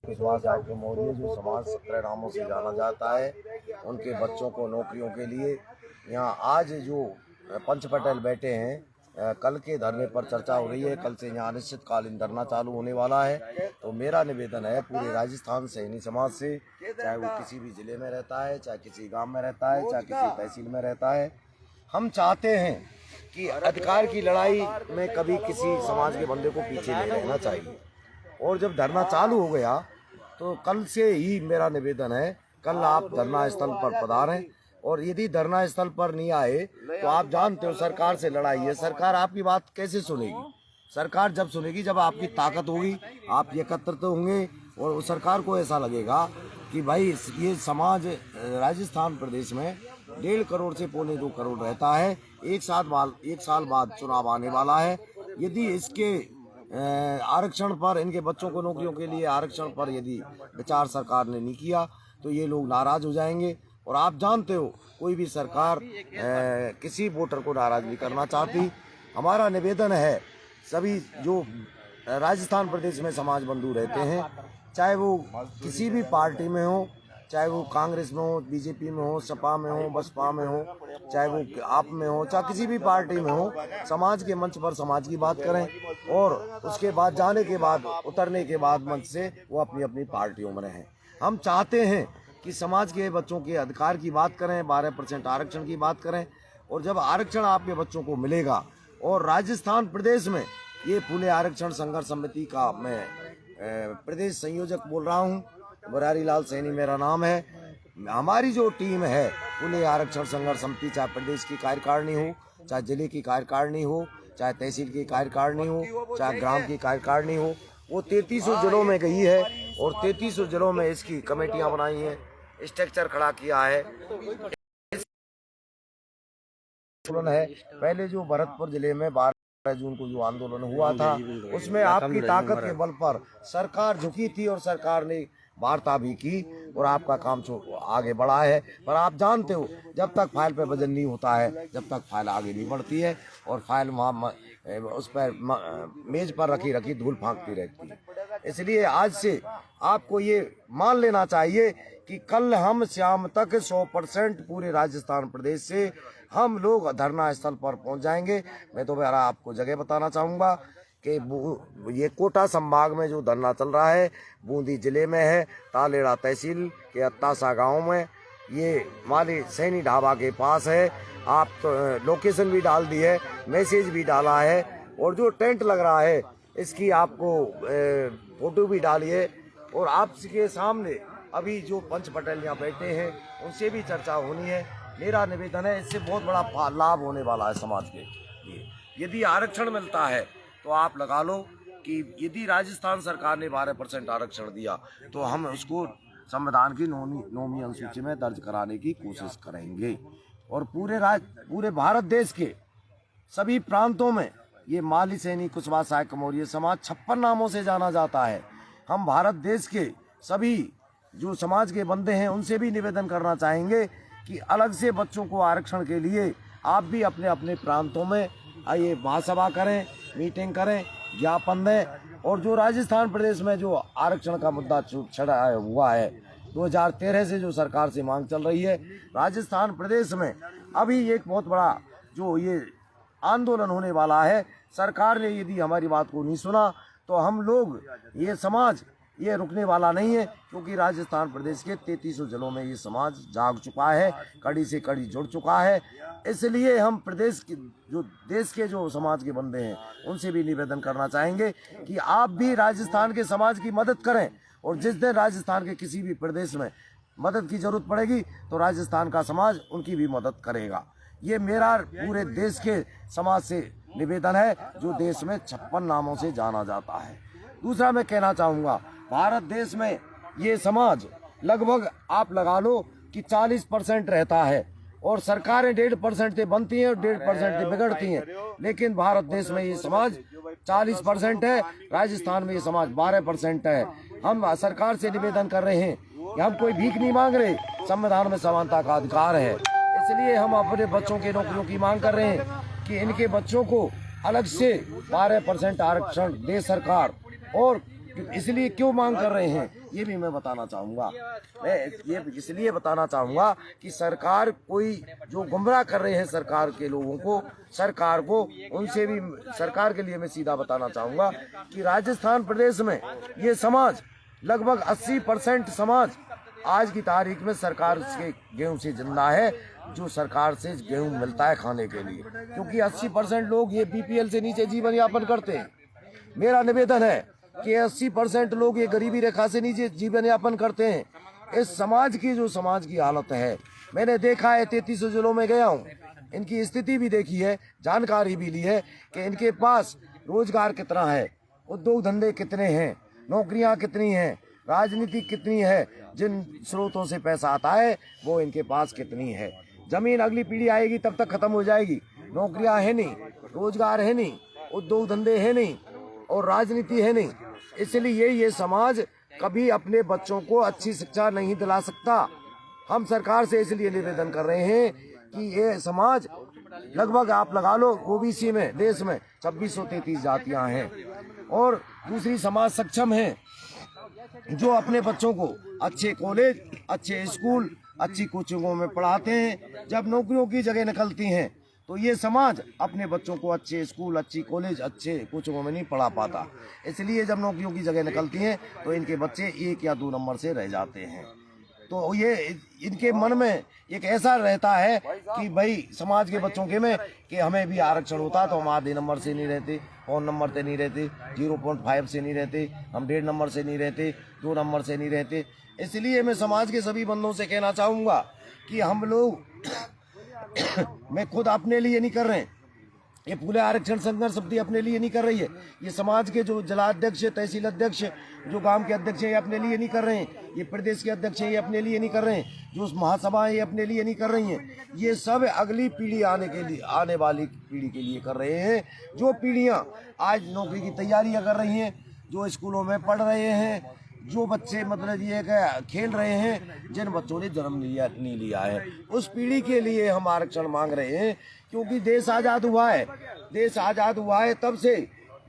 कुशवाहा साहब के मौर्य जो समाज 17 नामों से जाना जाता है, उनके बच्चों को नौकरियों के लिए यहाँ आज जो पंच पटेल बैठे हैं, कल के धरने पर चर्चा हो रही है। कल से यहाँ अनिश्चितकालीन धरना चालू होने वाला है। तो मेरा निवेदन है पूरे राजस्थान सैनी समाज से, चाहे वो किसी भी जिले में रहता है, चाहे किसी गांव में रहता है, चाहे किसी तहसील में रहता है, हम चाहते हैं कि अधिकार की लड़ाई में कभी किसी समाज के बंदे को पीछे नहीं रहना चाहिए। और जब धरना चालू हो गया तो कल से ही मेरा निवेदन है, कल आप धरना स्थल पर पधारें। और यदि धरना स्थल पर नहीं आए तो आप जानते हो सरकार से लड़ाई है। सरकार आपकी बात कैसे सुनेगी? सरकार जब सुनेगी जब आपकी ताकत होगी, आप एकत्रित होंगे और उस सरकार को ऐसा लगेगा कि भाई ये समाज राजस्थान प्रदेश में 1.5 करोड़ से 2.25 करोड़ रहता है। एक साल बाद चुनाव आने वाला है। यदि इसके आरक्षण पर, इनके बच्चों को नौकरियों के लिए आरक्षण पर यदि विचार सरकार ने नहीं किया तो ये लोग नाराज हो जाएंगे। और आप जानते हो कोई भी सरकार किसी वोटर को नाराज नहीं करना चाहती। हमारा निवेदन है सभी जो राजस्थान प्रदेश में समाज बंधु रहते हैं, चाहे वो किसी भी पार्टी में हो, चाहे वो कांग्रेस में हो, बीजेपी में हो, सपा में हो, बसपा में हो, चाहे वो आप में हो, चाहे किसी भी पार्टी में हो, समाज के मंच पर समाज की बात करें और उसके बाद जाने के बाद, उतरने के बाद मंच से वो अपनी अपनी पार्टियों में रहें। हम चाहते हैं कि समाज के बच्चों के अधिकार की बात करें, 12% आरक्षण की बात करें। और जब आरक्षण आपके बच्चों को मिलेगा, और राजस्थान प्रदेश में ये फूले आरक्षण संघर्ष समिति का मैं प्रदेश संयोजक बोल रहा हूँ, मुरारी लाल सैनी मेरा नाम है। हमारी जो टीम है फूले आरक्षण संघर्ष समिति, चाहे प्रदेश की कार्यकारिणी हो, चाहे जिले की कार्यकारिणी हो, चाहे तहसील की कार्यकारिणी हो, चाहे ग्राम की कार्यकारिणी हो, वो 33 जिलों में गई है और 33 जिलों में इसकी कमेटियां बनाई हैं, स्ट्रक्चर खड़ा किया है। पहले जो भरतपुर जिले में 12 जून को जो आंदोलन हुआ था, उसमें आपकी ताकत के बल पर सरकार झुकी थी और सरकार ने वार्ता भी की और आपका काम आगे बढ़ा है। पर आप जानते हो जब तक फाइल पे वजन नहीं होता है, जब तक फाइल आगे नहीं बढ़ती है और फाइल वहाँ उस पर मेज पर रखी धूल फांकती रहती है। इसलिए आज से आपको ये मान लेना चाहिए कि कल हम शाम तक 100% पूरे राजस्थान प्रदेश से हम लोग धरना स्थल पर पहुंच जाएंगे। मैं तो मेरा आपको जगह बताना चाहूँगा कि ये कोटा संभाग में जो धरना चल रहा है, बूंदी जिले में है, तालेड़ा तहसील के अत्तासा गांव में, ये माली सैनी ढाबा के पास है। आप तो लोकेशन भी डाल दी है, मैसेज भी डाला है और जो टेंट लग रहा है इसकी आपको फोटो भी डालिए। और आपके सामने अभी जो पंच पटेल यहाँ बैठे हैं उनसे भी चर्चा होनी है। मेरा निवेदन है, इससे बहुत बड़ा लाभ होने वाला है समाज के लिए। यदि आरक्षण मिलता है तो आप लगा लो कि यदि राजस्थान सरकार ने 12% आरक्षण दिया तो हम उसको संविधान की 9वीं अनुसूची में दर्ज कराने की कोशिश करेंगे। और पूरे भारत देश के सभी प्रांतों में ये माली सैनी कुशवाहा साहब मौर्य समाज 56 नामों से जाना जाता है। हम भारत देश के सभी जो समाज के बंदे हैं उनसे भी निवेदन करना चाहेंगे कि अलग से बच्चों को आरक्षण के लिए आप भी अपने अपने प्रांतों में आइए, महासभा करें, मीटिंग करें, ज्ञापन दें। और जो राजस्थान प्रदेश में जो आरक्षण का मुद्दा छड़ा हुआ है, 2013 से जो सरकार से मांग चल रही है, राजस्थान प्रदेश में अभी एक बहुत बड़ा जो ये आंदोलन होने वाला है। सरकार ने यदि हमारी बात को नहीं सुना तो हम लोग, ये समाज ये रुकने वाला नहीं है, क्योंकि राजस्थान प्रदेश के 33 जिलों में ये समाज जाग चुका है, कड़ी से कड़ी जुड़ चुका है। इसलिए हम प्रदेश के जो देश के जो समाज के बंदे हैं उनसे भी निवेदन करना चाहेंगे कि आप भी राजस्थान के समाज की मदद करें। और जिस दिन राजस्थान के किसी भी प्रदेश में मदद की जरूरत पड़ेगी तो राजस्थान का समाज उनकी भी मदद करेगा। ये मेरा पूरे देश के समाज से निवेदन है जो देश में 56 नामों से जाना जाता है। दूसरा मैं कहना चाहूँगा, भारत देश में ये समाज लगभग आप लगा लो कि 40% रहता है और सरकारें 1.5% से बनती हैं और 1.5% से बिगड़ती हैं। लेकिन भारत देश में ये समाज 40% है, राजस्थान में ये समाज 12% है। हम सरकार से निवेदन कर रहे हैं कि हम कोई भीख नहीं मांग रहे, संविधान में समानता का अधिकार है। इसलिए हम अपने बच्चों की नौकरियों की मांग कर रहे हैं कि इनके बच्चों को अलग से 12% आरक्षण दे सरकार। और इसलिए क्यों मांग कर रहे हैं ये भी मैं बताना चाहूँगा। मैं ये इसलिए बताना चाहूँगा कि सरकार कोई जो गुमराह कर रहे हैं सरकार के लोगों को, सरकार को उनसे भी सरकार के लिए मैं सीधा बताना चाहूँगा कि राजस्थान प्रदेश में ये समाज लगभग 80% समाज आज की तारीख में सरकार के गेहूं से जिंदा है, जो सरकार से गेहूं मिलता है खाने के लिए, क्योंकि 80% लोग ये बीपीएल से नीचे जीवन यापन करते हैं। मेरा निवेदन है कि 80% लोग ये गरीबी रेखा से नीचे जीवन यापन करते हैं। इस समाज की हालत है, मैंने देखा है, 33 जिलों में गया हूँ, इनकी स्थिति भी देखी है, जानकारी भी ली है कि इनके पास रोजगार कितना है, उद्योग धंधे कितने हैं, नौकरियां कितनी हैं, राजनीति कितनी है, जिन स्रोतों से पैसा आता है वो इनके पास कितनी है। जमीन अगली पीढ़ी आएगी तब तक खत्म हो जाएगी, नौकरियां है नहीं, रोजगार है नहीं, उद्योग धंधे है नहीं और राजनीति है नहीं। इसलिए ये समाज कभी अपने बच्चों को अच्छी शिक्षा नहीं दिला सकता। हम सरकार से इसलिए निवेदन कर रहे हैं कि ये समाज लगभग आप लगा लो ओबीसी में देश में 2633 जातियां हैं और दूसरी समाज सक्षम है जो अपने बच्चों को अच्छे कॉलेज, अच्छे स्कूल, अच्छी कोचिंगों में पढ़ाते हैं। जब नौकरियों की जगह निकलती हैं तो ये समाज अपने बच्चों को अच्छे स्कूल, अच्छी कॉलेज, अच्छे कोचिंगों में नहीं पढ़ा पाता। इसलिए जब नौकरियों की जगह निकलती हैं तो इनके बच्चे 1 या 2 नंबर से रह जाते हैं। तो ये इनके मन में एक ऐसा रहता है कि भाई समाज के बच्चों के में कि हमें भी आरक्षण होता तो हम आधे नंबर से नहीं रहते, 4 नंबर से नहीं रहते, 0.5 से नहीं रहते, हम 1.5 नंबर से नहीं रहते, 2 नंबर से नहीं रहते। इसलिए मैं समाज के सभी बंधुओं से कहना चाहूँगा कि हम लोग मैं खुद अपने लिए नहीं कर रहे हैं, ये पूरे आरक्षण संघर्ष समिति अपने लिए नहीं कर रही है, ये समाज के जो जिलाध्यक्ष, तहसील अध्यक्ष, जो गांव के अध्यक्ष हैं ये अपने लिए नहीं कर रहे हैं, ये प्रदेश के अध्यक्ष हैं ये अपने लिए नहीं कर रहे हैं, जो महासभाएं ये अपने लिए नहीं कर रही हैं, ये सब अगली पीढ़ी आने वाली पीढ़ी के लिए कर रहे हैं। जो पीढ़ियां आज नौकरी की तैयारियां कर रही हैं, जो स्कूलों में पढ़ रहे हैं, जो बच्चे मतलब ये खेल रहे हैं, जिन बच्चों ने जन्म नहीं लिया है, उस पीढ़ी के लिए हम आरक्षण मांग रहे हैं। क्योंकि देश आज़ाद हुआ है, देश आज़ाद हुआ है तब से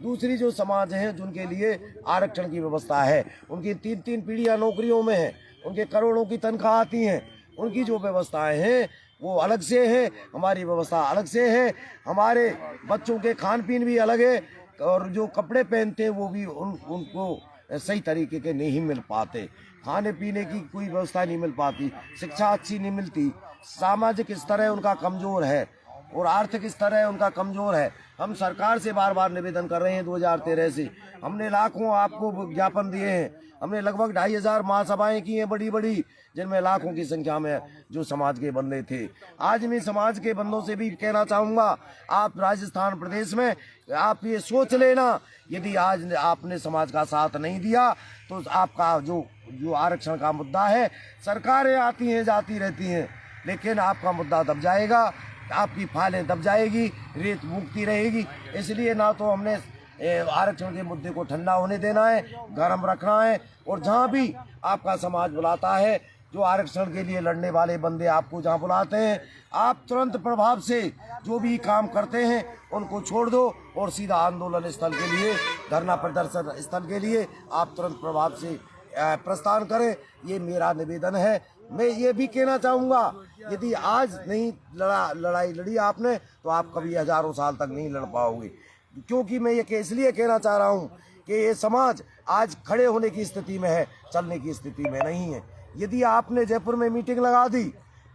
दूसरी जो समाज हैं जिनके लिए आरक्षण की व्यवस्था है, उनकी 3-3 पीढ़ियां नौकरियों में हैं, उनके करोड़ों की तनख्वाह आती हैं, उनकी जो व्यवस्थाएं हैं वो अलग से है, हमारी व्यवस्था अलग से है। हमारे बच्चों के खान पीन भी अलग है और जो कपड़े पहनते हैं वो भी उनको सही तरीके के नहीं मिल पाते, खाने पीने की कोई व्यवस्था नहीं मिल पाती, शिक्षा अच्छी नहीं मिलती, सामाजिक स्तर है उनका कमज़ोर है और आर्थिक स्तर है उनका कमज़ोर है। हम सरकार से बार बार निवेदन कर रहे हैं, 2013 से हमने लाखों आपको ज्ञापन दिए हैं, हमने लगभग 2500 महासभाएं की हैं बड़ी बड़ी, जिनमें लाखों की संख्या में जो समाज के बंदे थे। आज मैं समाज के बंदों से भी कहना चाहूँगा, आप राजस्थान प्रदेश में आप ये सोच लेना, यदि आज आपने समाज का साथ नहीं दिया तो आपका जो आरक्षण का मुद्दा है, सरकारें आती हैं जाती रहती हैं, लेकिन आपका मुद्दा दब जाएगा, आपकी फाइलें दब जाएगी, रेत मुक्ति रहेगी। इसलिए ना तो हमने आरक्षण के मुद्दे को ठंडा होने देना है, गर्म रखना है, और जहाँ भी आपका समाज बुलाता है, जो आरक्षण के लिए लड़ने वाले बंदे आपको जहाँ बुलाते हैं, आप तुरंत प्रभाव से जो भी काम करते हैं उनको छोड़ दो और सीधा आंदोलन स्थल के लिए, धरना प्रदर्शन स्थल के लिए आप तुरंत प्रभाव से प्रस्थान करें। ये मेरा निवेदन है। मैं ये भी कहना चाहूँगा, यदि आज नहीं लड़ाई लड़ी आपने तो आप कभी हजारों साल तक नहीं लड़ पाओगे। क्योंकि मैं ये इसलिए कहना चाह रहा हूँ कि ये समाज आज खड़े होने की स्थिति में है, चलने की स्थिति में नहीं है। यदि आपने जयपुर में मीटिंग लगा दी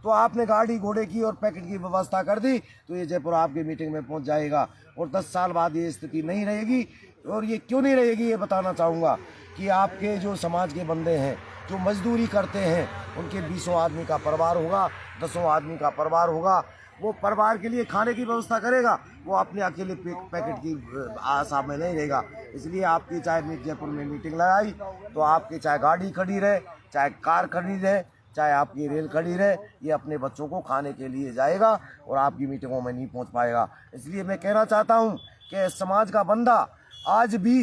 तो आपने गाड़ी घोड़े की और पैकेट की व्यवस्था कर दी तो ये जयपुर आपकी मीटिंग में पहुंच जाएगा, और 10 साल बाद ये स्थिति नहीं रहेगी। और ये क्यों नहीं रहेगी ये बताना चाहूँगा कि आपके जो समाज के बंदे हैं जो मजदूरी करते हैं, उनके 20 आदमी का परिवार होगा, 10 आदमी का परिवार होगा, वो परिवार के लिए खाने की व्यवस्था करेगा, वो अपने अकेले पैकेट की आशा में नहीं रहेगा। इसलिए आपकी चाहे जयपुर में मीटिंग लगाई तो आपकी चाहे गाड़ी खड़ी रहे, चाहे कार खड़ी रहे, चाहे आपकी रेल खड़ी रहे, ये अपने बच्चों को खाने के लिए जाएगा और आपकी मीटिंगों में नहीं पहुंच पाएगा। इसलिए मैं कहना चाहता हूं कि समाज का बंदा आज भी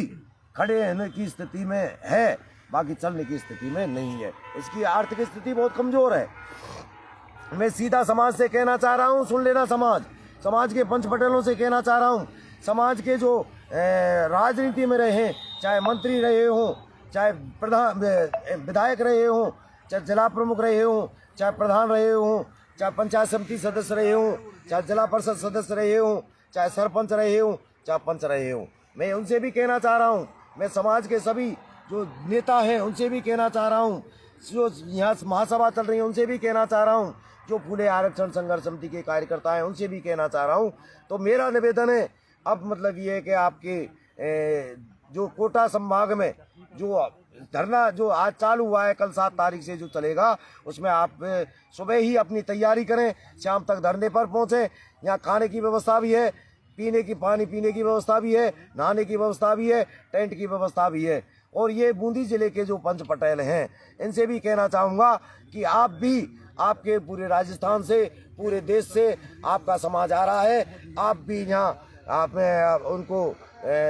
खड़े होने की स्थिति में है, बाकी चलने की स्थिति में नहीं है। इसकी आर्थिक स्थिति बहुत कमज़ोर है। मैं सीधा समाज से कहना चाह रहा हूँ, सुन लेना समाज के पंच पटेलों से कहना चाह रहा हूँ, समाज के जो राजनीति में रहे हैं, चाहे मंत्री रहे हों, चाहे प्रधान विधायक रहे हों, चाहे जिला प्रमुख रहे हों, चाहे प्रधान रहे हों, चाहे पंचायत समिति सदस्य रहे हों, चाहे जिला परिषद सदस्य रहे हों, चाहे सरपंच रहे हों, चाहे पंच रहे हों, मैं उनसे भी कहना चाह रहा हूँ, मैं समाज के सभी जो नेता हैं उनसे भी कहना चाह रहा हूँ, जो यहाँ महासभा चल रही है उनसे भी कहना चाह रहा हूँ, जो फूले आरक्षण संघर्ष समिति के कार्यकर्ता हैं उनसे भी कहना चाह रहा हूँ। तो मेरा निवेदन है, अब मतलब ये है कि आपके जो कोटा संभाग में जो धरना जो आज चालू हुआ है, कल 7 तारीख से जो चलेगा, उसमें आप सुबह ही अपनी तैयारी करें, शाम तक धरने पर पहुंचे। यहाँ खाने की व्यवस्था भी है, पानी पीने की व्यवस्था भी है, नहाने की व्यवस्था भी है, टेंट की व्यवस्था भी है। और ये बूंदी जिले के जो पंच पटेल हैं इनसे भी कहना चाहूँगा कि आप भी, आपके पूरे राजस्थान से, पूरे देश से आपका समाज आ रहा है, आप भी यहाँ आप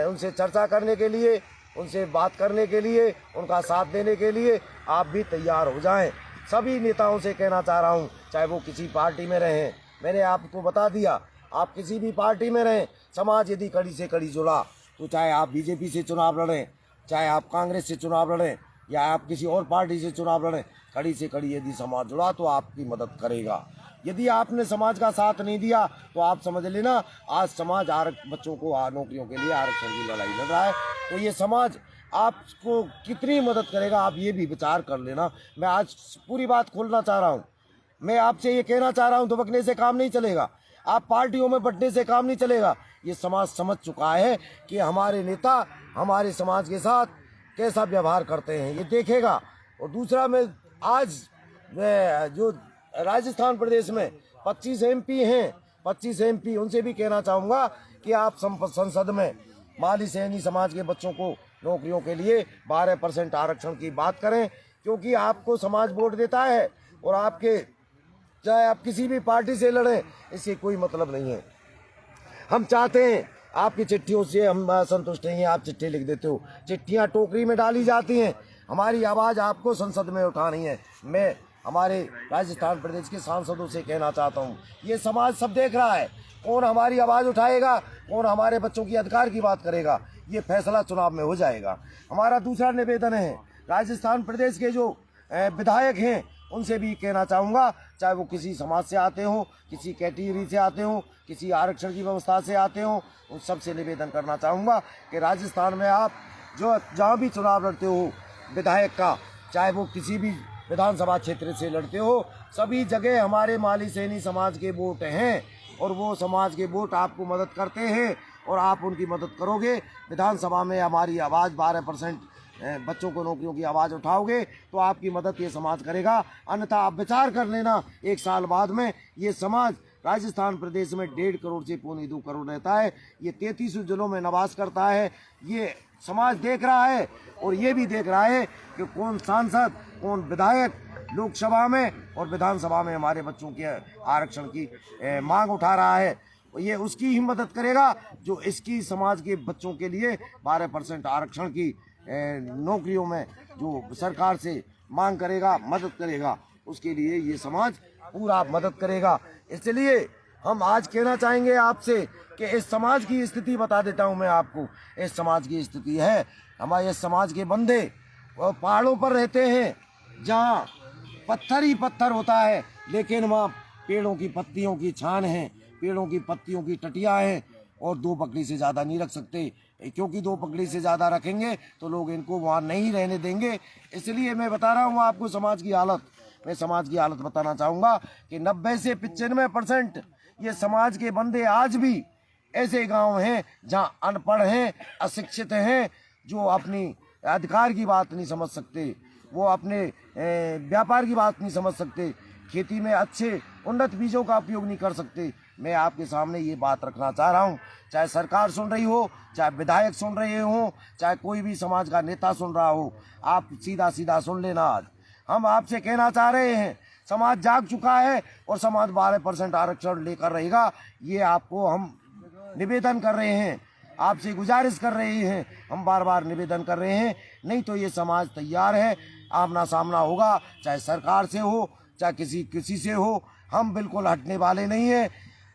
उनसे चर्चा करने के लिए, उनसे बात करने के लिए, उनका साथ देने के लिए आप भी तैयार हो जाएं। सभी नेताओं से कहना चाह रहा हूं, चाहे वो किसी पार्टी में रहें, मैंने आपको बता दिया, आप किसी भी पार्टी में रहें, समाज यदि कड़ी से कड़ी जुड़ा तो चाहे आप बीजेपी से चुनाव लड़ें, चाहे आप कांग्रेस से चुनाव लड़ें, या आप किसी और पार्टी से चुनाव लड़ें, कड़ी से कड़ी यदि समाज जुड़ा तो आपकी मदद करेगा। यदि आपने समाज का साथ नहीं दिया तो आप समझ लेना आज समाज बच्चों को नौकरियों के लिए आरक्षण की लड़ाई लड़ रहा है, तो ये समाज आपको कितनी मदद करेगा आप ये भी विचार कर लेना। मैं आज पूरी बात खोलना चाह रहा हूँ, मैं आपसे ये कहना चाह रहा हूँ, दुबकने से काम नहीं चलेगा, आप पार्टियों में बंटने से काम नहीं चलेगा। ये समाज समझ चुका है कि हमारे नेता हमारे समाज के साथ कैसा व्यवहार करते हैं, ये देखेगा। और दूसरा, मैं आज जो राजस्थान प्रदेश में 25 MP हैं, 25 MP, उनसे भी कहना चाहूँगा कि आप संसद में माली सैनी समाज के बच्चों को नौकरियों के लिए 12% आरक्षण की बात करें, क्योंकि आपको समाज वोट देता है और आपके, चाहे आप किसी भी पार्टी से लड़ें, इससे कोई मतलब नहीं है। हम चाहते हैं, आपकी चिट्ठियों से हम संतुष्ट नहीं हैं, आप चिट्ठी लिख देते हो, चिट्ठियाँ टोकरी में डाली जाती हैं, हमारी आवाज़ आपको संसद में उठानी है। मैं हमारे राजस्थान प्रदेश के सांसदों से कहना चाहता हूँ, ये समाज सब देख रहा है, कौन हमारी आवाज़ उठाएगा, कौन हमारे बच्चों की अधिकार की बात करेगा, ये फैसला चुनाव में हो जाएगा। हमारा दूसरा निवेदन है, राजस्थान प्रदेश के जो विधायक हैं उनसे भी कहना चाहूँगा, चाहे वो किसी समाज से आते हों, किसी कैटेगरी से आते हों, किसी आरक्षण की व्यवस्था से आते हों, उन सबसे निवेदन करना चाहूँगा कि राजस्थान में आप जो जहाँ भी चुनाव लड़ते हो विधायक का, चाहे वो किसी भी विधानसभा क्षेत्र से लड़ते हो, सभी जगह हमारे माली सैनी समाज के वोट हैं और वो समाज के वोट आपको मदद करते हैं और आप उनकी मदद करोगे। विधानसभा में हमारी आवाज़ 12% बच्चों को नौकरियों की आवाज़ उठाओगे तो आपकी मदद ये समाज करेगा। अन्यथा आप विचार कर लेना, 1 साल बाद में ये समाज राजस्थान प्रदेश में 1.5 करोड़ से 2.25 करोड़ रहता है, ये 33 जिलों में निवास करता है। ये समाज देख रहा है और ये भी देख रहा है कि कौन सांसद, कौन विधायक लोकसभा में और विधानसभा में हमारे बच्चों के आरक्षण की मांग उठा रहा है। ये उसकी ही मदद करेगा जो इसकी समाज के बच्चों के लिए 12% आरक्षण की नौकरियों में जो सरकार से मांग करेगा, मदद करेगा, उसके लिए ये समाज पूरा मदद करेगा। इसलिए हम आज कहना चाहेंगे आपसे कि इस समाज की स्थिति बता देता हूँ मैं आपको। इस समाज की स्थिति है, हमारे इस समाज के बंदे पहाड़ों पर रहते हैं जहाँ पत्थर ही पत्थर होता है, लेकिन वहाँ पेड़ों की पत्तियों की छान है, पेड़ों की पत्तियों की टटिया हैं और 2 पकड़ी से ज़्यादा नहीं रख सकते, क्योंकि 2 पकड़ी से ज़्यादा रखेंगे तो लोग इनको वहाँ नहीं रहने देंगे। इसलिए मैं बता रहा हूँ आपको समाज की हालत। मैं समाज की हालत बताना चाहूँगा कि 90 से 95% ये समाज के बंदे आज भी ऐसे गांव हैं जहाँ अनपढ़ हैं, अशिक्षित हैं, जो अपनी अधिकार की बात नहीं समझ सकते, वो अपने व्यापार की बात नहीं समझ सकते, खेती में अच्छे उन्नत बीजों का उपयोग नहीं कर सकते। मैं आपके सामने ये बात रखना चाह रहा हूँ, चाहे सरकार सुन रही हो, चाहे विधायक सुन रहे हो, चाहे कोई भी समाज का नेता सुन रहा हो, आप सीधा सीधा सुन लेना। आज हम आपसे कहना चाह रहे हैं, समाज जाग चुका है और समाज 12% आरक्षण लेकर रहेगा। ये आपको हम निवेदन कर रहे हैं, आपसे गुजारिश कर रहे हैं, हम बार बार निवेदन कर रहे हैं। नहीं तो ये समाज तैयार है, आमना सामना होगा, चाहे सरकार से हो, चाहे किसी से हो, हम बिल्कुल हटने वाले नहीं हैं।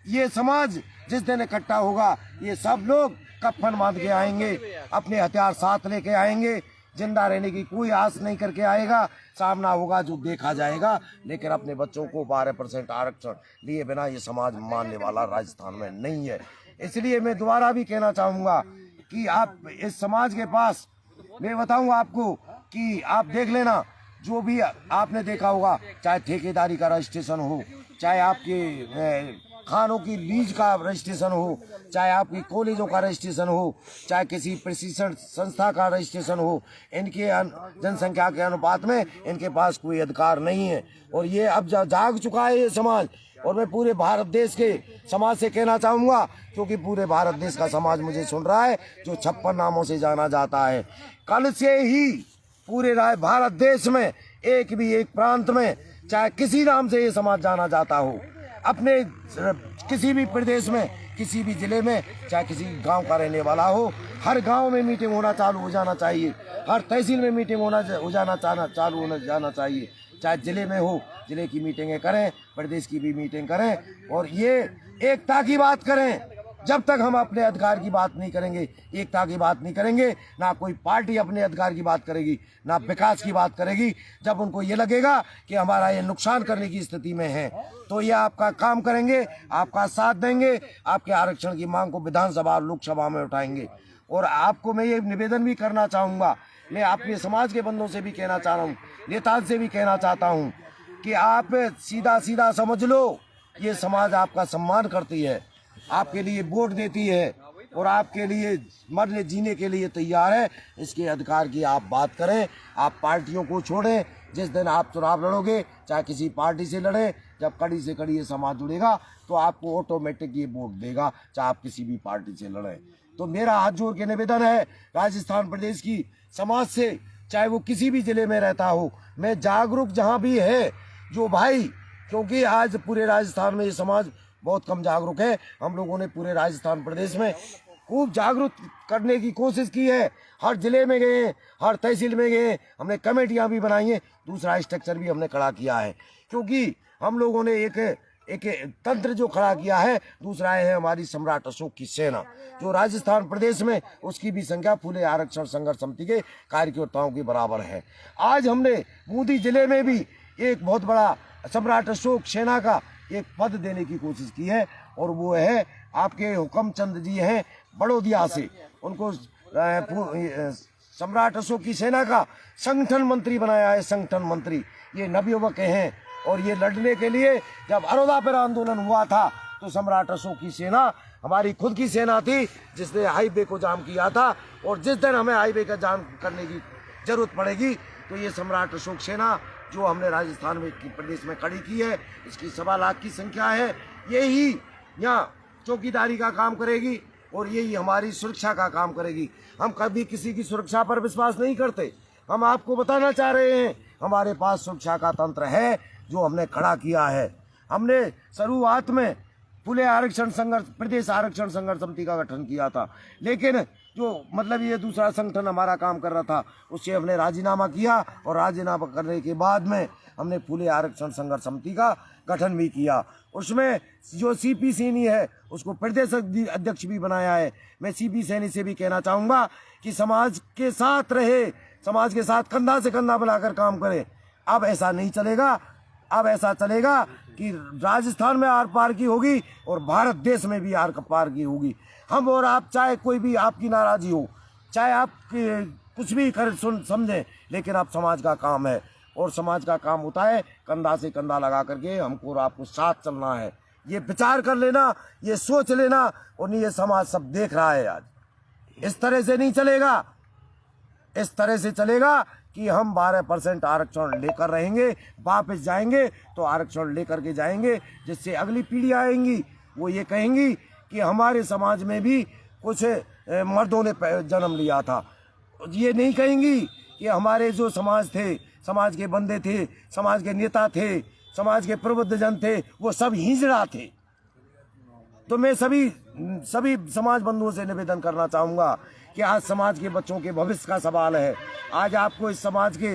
ये समाज जिस दिन इकट्ठा होगा, ये सब लोग कफन बांध के आएंगे, अपने हथियार साथ लेके आएंगे, जिंदा रहने की कोई आस नहीं करके आएगा। सामना होगा जो देखा जाएगा, लेकिन अपने बच्चों को 12% आरक्षण लिए बिना ये समाज मानने वाला राजस्थान में नहीं है। इसलिए मैं दोबारा भी कहना चाहूँगा कि आप इस समाज के पास, मैं बताऊँगा आपको कि आप देख लेना, जो भी आपने देखा होगा, चाहे ठेकेदारी का रजिस्ट्रेशन हो, चाहे आपके खानों की लीज का रजिस्ट्रेशन हो, चाहे आपकी कॉलेजों का रजिस्ट्रेशन हो, चाहे किसी प्रशिक्षण संस्था का रजिस्ट्रेशन हो, इनके जनसंख्या के अनुपात में इनके पास कोई अधिकार नहीं है। और ये अब जाग चुका है ये समाज। और मैं पूरे भारत देश के समाज से कहना चाहूँगा, क्योंकि पूरे भारत देश का समाज मुझे सुन रहा है, जो 56 नामों से जाना जाता है। कल से ही पूरे भारत देश में एक प्रांत में चाहे किसी नाम से ये समाज जाना जाता हो, अपने किसी भी प्रदेश में, किसी भी जिले में, चाहे किसी गांव का रहने वाला हो, हर गांव में मीटिंग होना चालू हो जाना चाहिए, हर तहसील में मीटिंग चालू होना जाना चाहिए। चाहे जिले में हो, जिले की मीटिंगें करें, प्रदेश की भी मीटिंग करें, और ये एकता की बात करें। जब तक हम अपने अधिकार की बात नहीं करेंगे, एकता की बात नहीं करेंगे, ना कोई पार्टी अपने अधिकार की बात करेगी, ना विकास की बात करेगी। जब उनको ये लगेगा कि हमारा ये नुकसान करने की स्थिति में है, तो ये आपका काम करेंगे, आपका साथ देंगे, आपके आरक्षण की मांग को विधानसभा और लोकसभा में उठाएंगे। और आपको मैं ये निवेदन भी करना चाहूँगा, मैं अपने समाज के बंधुओं से भी कहना चाह रहा हूँ, नेता से भी कहना चाहता हूँ कि आप सीधा समझ लो, ये समाज आपका सम्मान करती है, आपके लिए वोट देती है, और आपके लिए मरने जीने के लिए तैयार है। इसके अधिकार की आप बात करें, आप पार्टियों को छोड़ें। जिस दिन आप चुनाव लड़ोगे, चाहे किसी पार्टी से लड़े, जब कड़ी से कड़ी ये समाज जुड़ेगा तो आपको ऑटोमेटिक ये वोट देगा, चाहे आप किसी भी पार्टी से लड़ें। तो मेरा हाथ जोड़ के निवेदन है राजस्थान प्रदेश की समाज से, चाहे वो किसी भी जिले में रहता हो, मैं जागरूक जहाँ भी है जो भाई, क्योंकि आज पूरे राजस्थान में ये समाज बहुत कम जागरूक है। हम लोगों ने पूरे राजस्थान प्रदेश में खूब जागरूक करने की कोशिश की है, हर जिले में गए, हर तहसील में गए, हमने कमेटियां भी बनाई हैं, दूसरा स्ट्रक्चर भी हमने खड़ा किया है, क्योंकि हम लोगों ने एक तंत्र जो खड़ा किया है। दूसरा है हमारी सम्राट अशोक की सेना, जो राजस्थान प्रदेश में, उसकी भी संख्या फूले आरक्षण संघर्ष समिति के कार्यकर्ताओं के बराबर है। आज हमने बूंदी जिले में भी एक बहुत बड़ा सम्राट अशोक सेना का एक पद देने की कोशिश की है, और वो है आपके हुक्मचंद जी हैं बड़ौदिया से, उनको सम्राट अशोक की सेना का संगठन मंत्री बनाया है। संगठन मंत्री ये नवयुवक हैं, और ये लड़ने के लिए जब अरोदा पर आंदोलन हुआ था, तो सम्राट अशोक की सेना हमारी खुद की सेना थी, जिसने हाईवे को जाम किया था। और जिस दिन हमें हाईवे का जाम करने की जरूरत पड़ेगी, तो ये सम्राट अशोक सेना जो हमने राजस्थान में प्रदेश में खड़ी की है, इसकी 1.25 लाख की संख्या है। यही यहाँ चौकीदारी का काम करेगी, और यही हमारी सुरक्षा का काम करेगी। हम कभी किसी की सुरक्षा पर विश्वास नहीं करते। हम आपको बताना चाह रहे हैं, हमारे पास सुरक्षा का तंत्र है जो हमने खड़ा किया है। हमने शुरुआत में फूले आरक्षण संघर्ष, प्रदेश आरक्षण संघर्ष समिति का गठन किया था, लेकिन जो मतलब ये दूसरा संगठन हमारा काम कर रहा था, उससे हमने राजीनामा किया, और राजीनामा करने के बाद में हमने फूले आरक्षण संघर्ष समिति का गठन भी किया। उसमें जो सीपी सैनी है, उसको प्रदेश अध्यक्ष भी बनाया है। मैं सीपी सैनी से भी कहना चाहूँगा कि समाज के साथ रहे, समाज के साथ कंधा से कंधा मिलाकर काम करे। अब ऐसा नहीं चलेगा, अब ऐसा चलेगा कि राजस्थान में आर पार की होगी, और भारत देश में भी आर पार की होगी। हम और आप, चाहे कोई भी आपकी नाराज़ी हो, चाहे आप कुछ भी कर समझें, लेकिन अब समाज का काम है, और समाज का काम होता है कंधा से कंधा लगा करके हमको और आपको साथ चलना है। ये विचार कर लेना, ये सोच लेना, और नहीं ये समाज सब देख रहा है आज। इस तरह से नहीं चलेगा, इस तरह से चलेगा कि हम 12% आरक्षण लेकर रहेंगे, वापस जाएंगे तो आरक्षण लेकर के जाएंगे, जिससे अगली पीढ़ी आएंगी, वो ये कहेंगी कि हमारे समाज में भी कुछ मर्दों ने जन्म लिया था। ये नहीं कहेंगी कि हमारे जो समाज थे, समाज के बंदे थे, समाज के नेता थे, समाज के प्रबुद्ध जन थे, वो सब हिजड़ा थे। तो मैं सभी समाज बंधुओं से निवेदन करना चाहूँगा कि आज समाज के बच्चों के भविष्य का सवाल है। आज आपको इस समाज के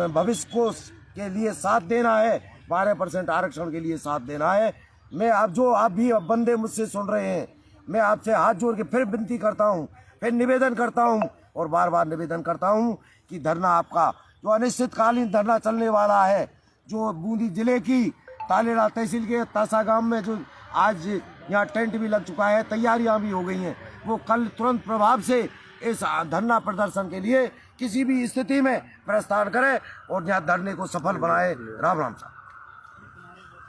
भविष्य को के लिए साथ देना है, 12% आरक्षण के लिए साथ देना है। मैं आप जो आप भी बंदे मुझसे सुन रहे हैं, मैं आपसे हाथ जोड़ के फिर विनती करता हूँ, फिर निवेदन करता हूँ और बार बार निवेदन करता हूँ कि धरना आपका जो अनिश्चितकालीन धरना चलने वाला है, जो बूंदी जिले की तालेड़ा तहसील के तासा गांव में जो आज यहाँ टेंट भी लग चुका है, तैयारियां भी हो गई हैं, वो कल तुरंत प्रभाव से इस धरना प्रदर्शन के लिए किसी भी स्थिति में प्रस्थान करे और यहाँ धरने को सफल बनाए। राम राम साहब।